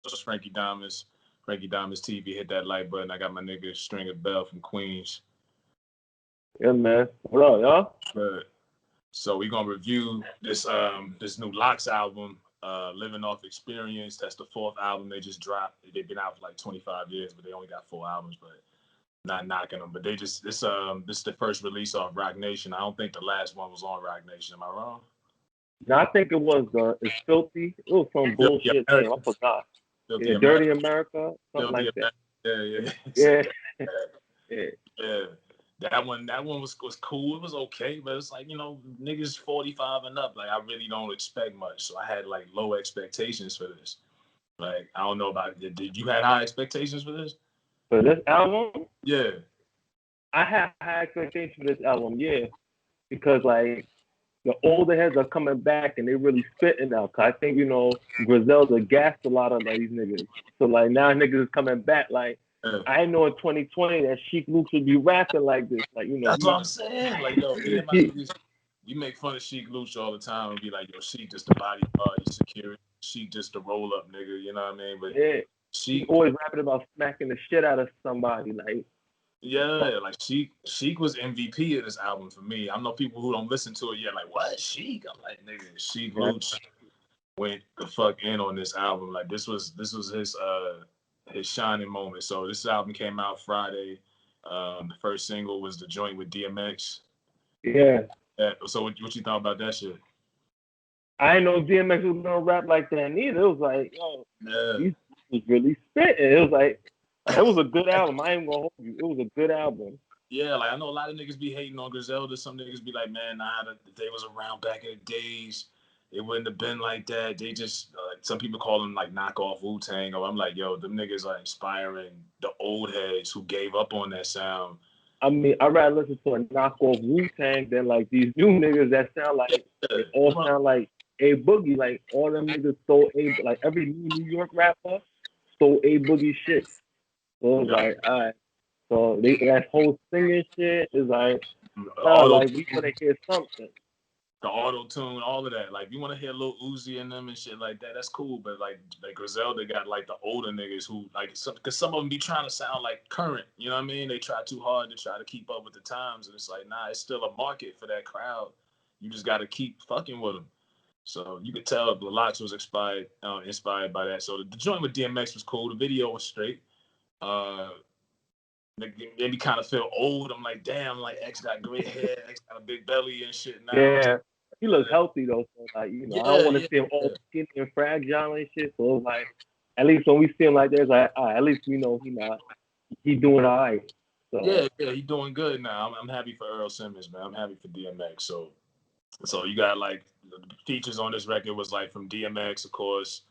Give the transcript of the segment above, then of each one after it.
it's Frankie Diamonds TV. Hit that like button. I got my nigga Stringer Bell from Queens. Yeah, man. What up, y'all? But so we gonna review this new Lox album, Living Off Xperience. That's the 4th album they just dropped. They've been out for like 25 years, but they only got 4 albums. But not knocking them. But they just this is the first release off Rocnation. I don't think the last one was on Rocnation. Am I wrong? No, I think it was it's filthy. It was some Filthy bullshit name. I America. forgot. Filthy Yeah, America. Dirty America, something Filthy like that. America. Yeah, Yeah. yeah. Yeah. That one was cool. It was okay, but it's like, niggas 45 and up. Like I really don't expect much. So I had like low expectations for this. Like I don't know about did you had high expectations for this? For this album, Yeah. I had high expectations for this album. Yeah, because like the older heads are coming back and they really spitting now. Cause I think Griselda gassed a lot of like, these niggas. So like now niggas is coming back. Like Yeah. I know in 2020 that Sheek Louch would be rapping like this. Like That's what I'm saying. Like yo, me and my niggas, we make fun of Sheek Louch all the time and be like, yo, Sheek just the bodyguard, he's security. Sheek just the roll up nigga. You know what I mean? But yeah, he Sheek, always rapping about smacking the shit out of somebody. Like yeah, like Sheek was MVP of this album for me. I know people who don't listen to it yet, like what Sheek? I'm like, nigga, Sheek Louch went the fuck in on this album. Like this was his shining moment. So this album came out Friday. The first single was the joint with DMX. yeah. So what you thought about that shit? I didn't know DMX was gonna rap like that neither. It was like, yo, Yeah. he was really spitting. It was like it was a good album. I ain't gonna hold you. It was a good album. Yeah, like I know a lot of niggas be hating on Griselda. Some niggas be like, man, nah, they was around back in the days. It wouldn't have been like that. They just some people call them like knockoff Wu-Tang. Or I'm like, yo, them niggas are inspiring the old heads who gave up on that sound. I mean, I'd rather listen to a knockoff Wu-Tang than like these new niggas that sound like they all sound like A Boogie. Like all them niggas stole like every New York rapper stole A Boogie shit. So it's like, all right. So that whole singing shit is like, like we want to hear something. The auto tune, all of that. Like, you want to hear Lil Uzi in them and shit like that. That's cool. But like Griselda got like the older niggas who like, because some of them be trying to sound like current. You know what I mean? They try too hard to try to keep up with the times, and it's like, nah, it's still a market for that crowd. You just got to keep fucking with them. So you could tell the Lox was inspired by that. So the joint with DMX was cool. The video was straight. Made me kind of feel old. I'm like, damn, like X got gray hair, X got a big belly and shit now. Yeah, he looks healthy though. So like, I don't want to see him all skinny and fragile and shit. So it's like, at least when we see him like that, it's like, at least we know he doing all right. So yeah, he doing good now. I'm happy for Earl Simmons, man. I'm happy for DMX. So you got like the features on this record was like from DMX, of course,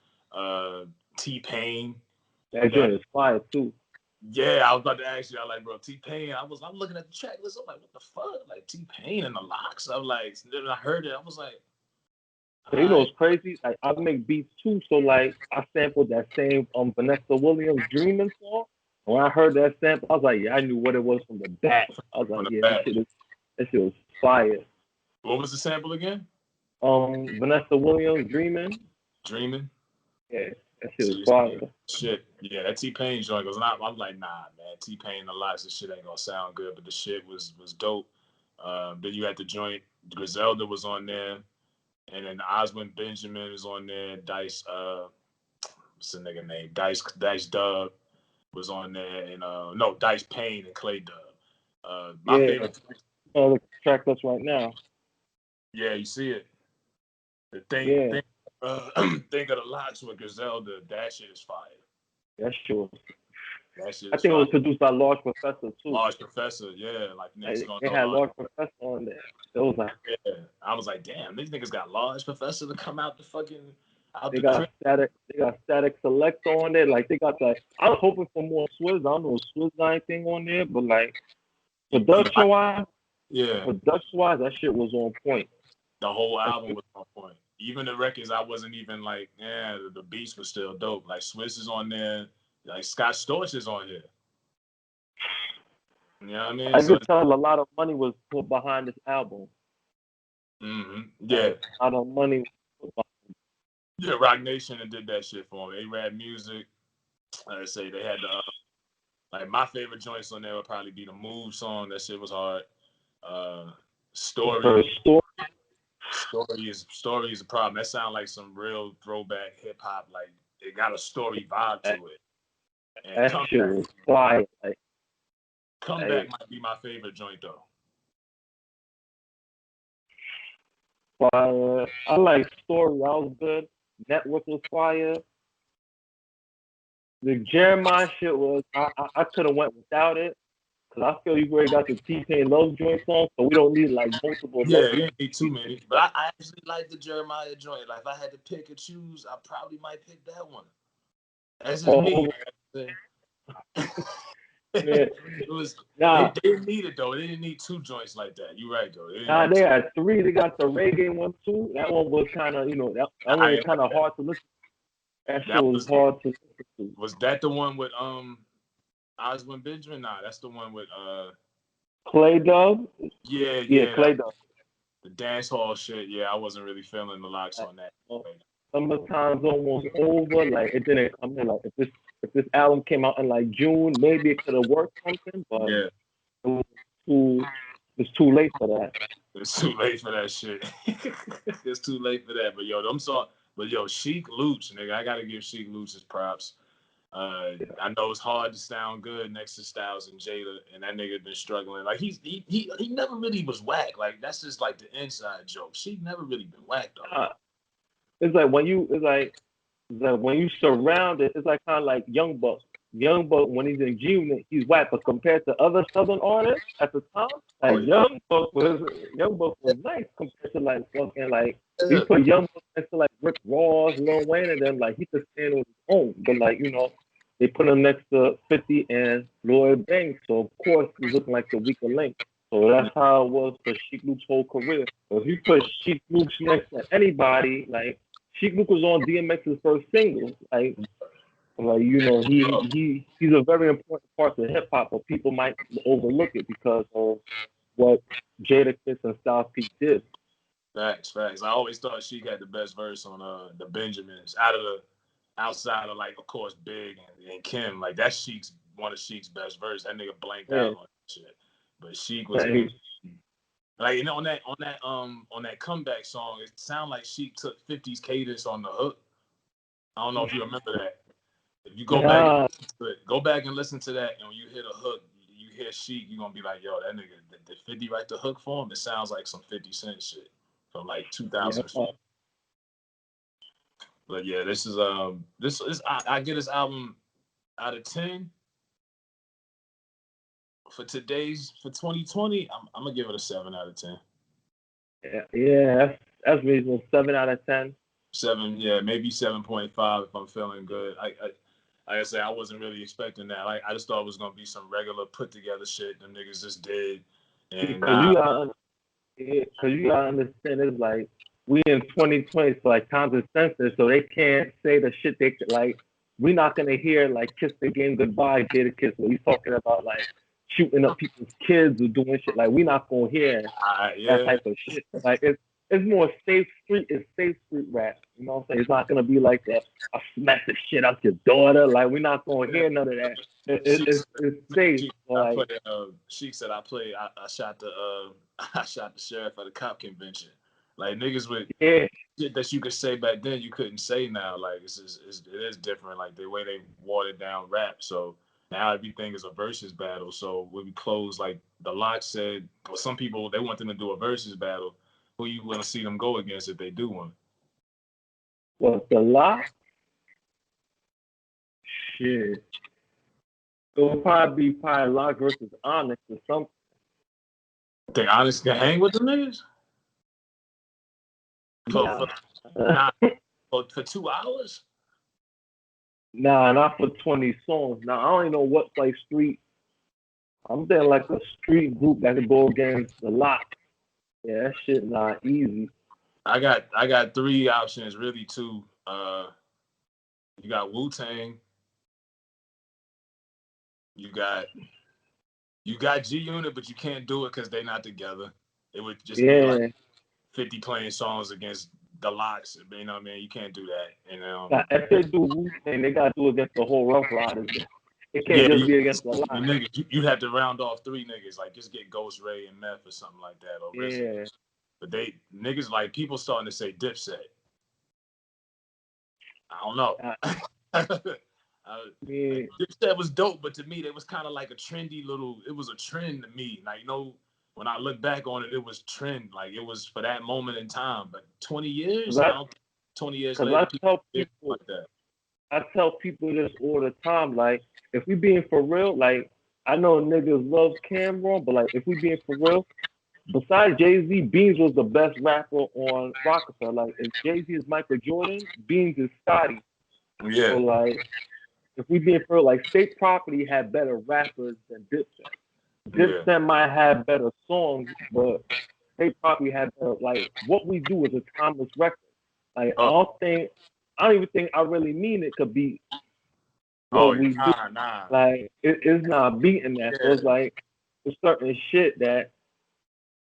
T-Pain. That joint is fire too. Yeah, I was about to ask you. I like, bro, T-Pain. I'm looking at the track list. I'm like, what the fuck? Like T-Pain and the Lox. I'm like, then I heard it. I was like, so, it's crazy. Like I make beats too, so like I sampled that same Vanessa Williams "Dreaming" song. When I heard that sample, I was like, yeah, I knew what it was from the back. I was like, yeah, that shit was fire. What was the sample again? Vanessa Williams "Dreaming." Dreaming. Yeah, that shit was fire. Shit, yeah, that T-Pain joint goes. I'm like, nah, man, T-Pain and the Lox, this shit ain't gonna sound good, but the shit was dope. Then you had the joint. Griselda was on there, and then Oswin Benjamin is on there. Dyce, what's the nigga name? Dyce Dub was on there, and no, Dyce Payne and Clay Dub. My favorite. The track list right now. Yeah, you see it. The thing, think of the Lox with Griselda. That shit is fire. That sure. That shit I think it was produced by Large Professor too. Large Professor, yeah, like niggas gonna they had Large Professor on there. It was like, yeah, I was like, damn, these niggas got Large Professor to come out the fucking out they the got crib. They got Static Select on there. Like they got that. I was hoping for more Swizz. I don't know if Swizz got anything on there, but like production wise, that shit was on point. The whole album was on point. Even the records, I wasn't even like, the beats was still dope. Like Swizz is on there, like Scott Storch is on here. You know what I mean? I could tell a lot of money was put behind this album. Mm-hmm. Yeah, a lot of money was put behind. Yeah, Rock Nation and did that shit for him. A-Rap Music. Like I say, they had the like my favorite joints on there would probably be the Move song. That shit was hard. Uh, Story. Story is a problem. That sounds like some real throwback hip hop. Like it got a story vibe to it. And That shit was fire. Comeback might be my favorite joint though. Fire. I like Story. That was good. Network was fire. The Jeremiah shit was I could have went without it because I feel you already got the T-Pain Love joint song, so we don't need like multiple. Yeah, you ain't need too many. But I actually like the Jeremiah joint. Like if I had to pick and choose, I probably might pick that one. That's just me. It was they didn't need it though. They didn't need two joints like that. You right though. They had three. They got the reggae one too. That one was kind of that one was kind of hard to listen. That shit was hard to listen to. Was that the one with Oswin Benjamin? Nah, that's the one with Clay Dub. Yeah, Clay Dub. The dance hall shit. Yeah, I wasn't really feeling the Lox on that. Summertime's almost over. Like it didn't come in. Like if this album came out in like June, maybe it could have worked something. But it's too late for that. It's too late for that shit. It's too late for that. But yo, I'm sorry. But yo, Sheek Louch, nigga, I gotta give Sheek Louch his props. I know it's hard to sound good next to Styles and Jada, and that nigga been struggling. Like he never really was whack. Like that's just like the inside joke. Sheek never really been whack though. It's like when you surround it, it's like kind of like Young Buck. Young Buck when he's in G Unit, he's whack, but compared to other Southern artists at the time, like Young Buck was nice compared to like fucking like you put Young Buck next to like Rick Ross, Lil Wayne, and then like he could stand on his own. But like they put him next to 50 and Lloyd Banks, so of course he's looking like the weaker link. So that's how it was for Sheek Louch's whole career. So if you put Sheek Louch next to anybody, like Sheek Louch was on DMX's first single, like he's a very important part of hip hop, but people might overlook it because of what Jadakiss and Styles P did. Facts. I always thought Sheek had the best verse on the Benjamins outside of like of course Big and Kim. Like that's one of Sheek's best verse. That nigga blanked out on that shit. But Sheek was like on that comeback song. It sounded like Sheek took 50's cadence on the hook. I don't know if you remember that. If you go back and listen to that, and when you hear the hook, you hear Sheek, you're gonna be like, yo, that nigga did 50 write the hook for him? It sounds like some 50 Cent shit from like 2004. But yeah, this is I get this album out of 10. For 2020, I'm gonna give it a 7 out of 10. Yeah, that's reasonable. 7 out of 10. 7, yeah, maybe 7.5 if I'm feeling good. Like I say, I wasn't really expecting that. Like I just thought it was gonna be some regular put together shit them niggas just did. And because you gotta understand, it's like we in 2020, so like times are sensitive, so they can't say the shit they like. We're not gonna hear like "Kiss the Game Goodbye," Jadakiss, where he's talking about like shooting up people's kids or doing shit. Like we're not gonna hear that type of shit. Like it's more safe street. It's safe street rap. You know what I'm saying? It's not gonna be like that. I smack the shit out your daughter. Like we're not gonna hear none of that. It's safe. Sheek said I shot I shot the sheriff at a cop convention. Like niggas with shit that you could say back then you couldn't say now. Like it is different. Like the way they watered down rap. So now everything is a versus battle. So when we close, like the Lox said, well, some people they want them to do a versus battle. Who you want to see them go against if they do one? Well, the Lox? Shit. It would probably be Lox versus Onyx or something. Think Onyx can hang with the niggas? For 2 hours? Nah, not for 20 songs. Now, I don't even know what like street. I'm thinking like a street group that could go against the Lox. Yeah, that shit not easy. I got 3 options, really 2. You got Wu-Tang. You got G Unit, but you can't do it because they're not together. It would just be like 50 playing songs against the Lox. You know what I mean? You can't do that. And if they do Wu-Tang, they gotta do against the whole Rough Riders. It can't yeah, just be against the the Lox. niggas, you have to round off 3 niggas, like just get Ghost Ray and Meth or something like that, or RZA. Yeah. But they niggas like people starting to say Dipset. I don't know. Yeah. Dipset was dope, but to me, they was kind of like a trendy little. It was a trend to me. Like when I look back on it, it was trend. Like it was for that moment in time. But 20 years, I don't. 20 years Because later, I tell people people, like that. I tell people this all the time. Like, if we being for real, like, I know niggas love Cameron, but like, if we being for real, besides Jay-Z, Beans was the best rapper on Rockefeller. Like, if Jay-Z is Michael Jordan, Beans is Scotty. So Yeah. like, if we being for real, like, State Property had better rappers than Dipset. Yeah. Dipset might have better songs, but State Property had better. Like, What We Do is a timeless record. Like, I don't even think I really mean it could be what we do. Nah. Like it's not beating that. So it's Yeah. like it's certain shit that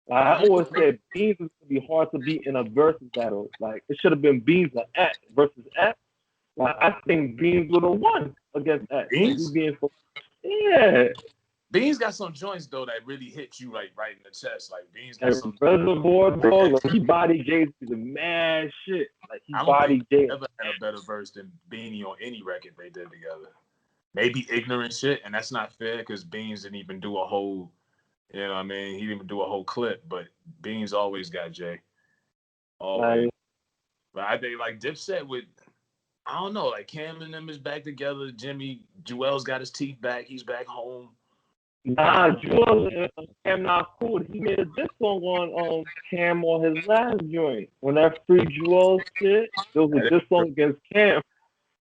like, I always said Beans is gonna be hard to beat in a versus battle. Like it should have been Beans and X versus X. Like I think Beans would have won against X. Like he Beans. being for yeah. Beans got some joints though that really hit you like right in the chest. Like Beans got Like some. Reservoir Dogs, like he bodied Jay Z the mad shit. Like he I don't think bodied Jay. they ever had a better verse than Beanie on any record they did together. Maybe ignorant shit, and that's not fair because Beans didn't even do a whole. You know what I mean? He didn't even do a whole clip, but Beans always got Jay. Always. Like But I think like Dipset with I don't know, like Cam and them is back together. Jimmy Joel's got his teeth back. He's back home. nah, Jewel Cam not cool. He made a diss song on Cam on his last joint. When that free Jewel shit, there was a diss song against Cam.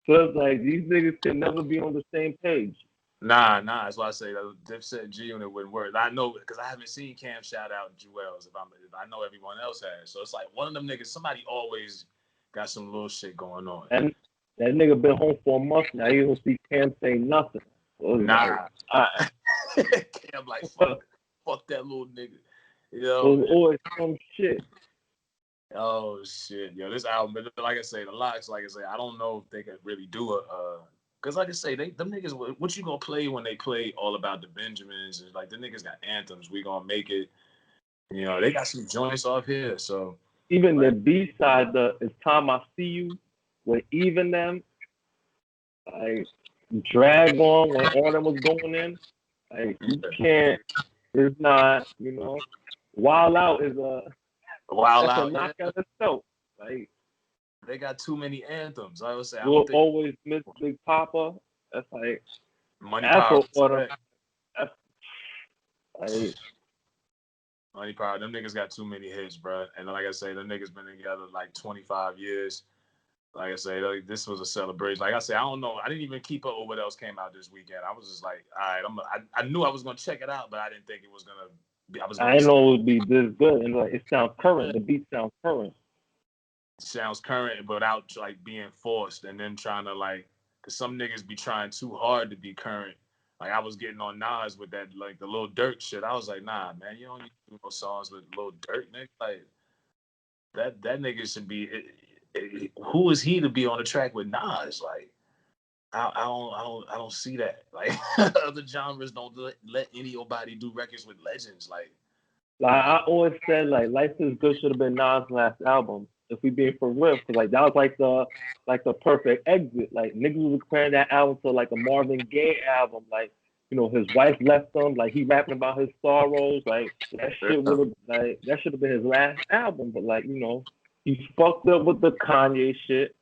So it's like these niggas can never be on the same page. Nah. That's why I say that Dipset G Unit wouldn't work. I know because I haven't seen Cam shout out Joel's. If I know everyone else has, so it's like one of them niggas. Somebody always got some little shit going on. And that nigga been home for a month now. You don't see Cam say nothing. So Nah. like, Cam like fuck that little nigga. You know. there's always some shit. Oh shit, yo, this album, like I say, the Lox, like I say, I don't know if they could really do a, cause like I say, them niggas, what you gonna play when they play All About the Benjamins? It's like the niggas got anthems. We gonna make it. You know, they got some joints off here, so Even like, the B side, the It's Time I See You, with even them, like drag on when all them was going in. Like you can't. It's not. Wild Out is Wild that's a Out, yeah, knockout itself. Like they got too many anthems. I would say, I We'll don't think Always Miss Big Papa. That's like Money that's Power, what that's like Money Power, them niggas got too many hits, bro. And like I say, them niggas been together like 25 years. Like I say, like, this was a celebration. Like I said, I don't know. I didn't even keep up with what else came out this weekend. I was just like, all right, I knew I was gonna check it out, but I didn't think it was gonna be. I was I gonna. didn't know it would be this good, and like it sounds current. The beat sounds current. Sounds current, but without like being forced, and then trying to like, cause some niggas be trying too hard to be current. Like I was getting on Nas with that, like the Lil Durk shit. I was like, nah, man, you don't need to do no songs with Lil Durk, nigga. Like that nigga should be. Who is he to be on the track with Nas? Like. I don't see that. Like other genres don't let anybody do records with legends. Like Like I always said, like Life is Good should have been Nas' last album. If we being for real, because like that was like the perfect exit. Like niggas was comparing that album to like a Marvin Gaye album. Like his wife left him. Like he rapping about his sorrows. Like that shit would have that should have been his last album. But like he fucked up with the Kanye shit.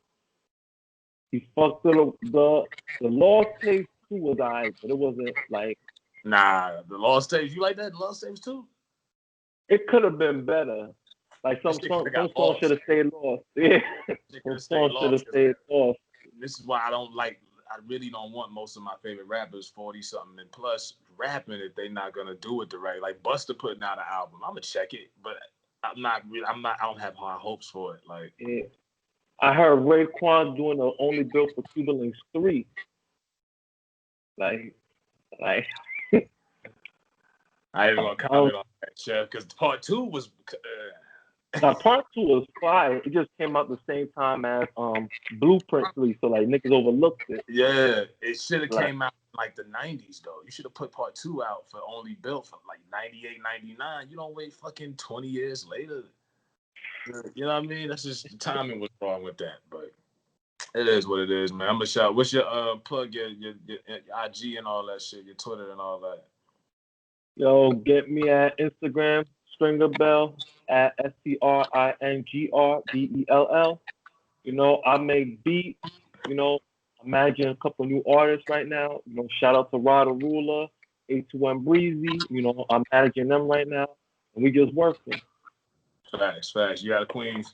He fucked up the Lost Tapes too was alright, but it wasn't like nah, the Lost Tapes. You like that? The Lost Tapes too? it could have been better. Like That shit could have some got songs should lost. have stayed lost. Yeah, Shit could some have stayed songs should have lost. stayed lost. This is why I don't like. I really don't want most of my favorite rappers 40 something and plus rapping if they not gonna do it the right. Like Busta putting out an album, I'm gonna check it, but I'm not. I'm not. I don't have high hopes for it. Like Yeah. I heard Raekwon doing the Only Built for Cuban Links 3. Like, like I ain't even gonna I don't, comment on that, Chef, because part two was. Now part 2 was fire. It just came out the same time as Blueprint 3, so like niggas overlooked it. Yeah, it should have Like, came out in like the 90s though. You should have put part 2 out for only built for like 98, 99. You don't wait fucking 20 years later. You know what I mean? That's just the timing was wrong with that, but it is what it is, man. I'm gonna shout. What's your plug your IG and all that shit, your Twitter and all that. yo, get me at Instagram, Stringer Bell at STRINGRBELL. I make beats. You know, imagine a couple new artists right now. Shout out to Rod Ruler, A21 Breezy. I'm managing them right now, and we just working. Facts. You got a Queens.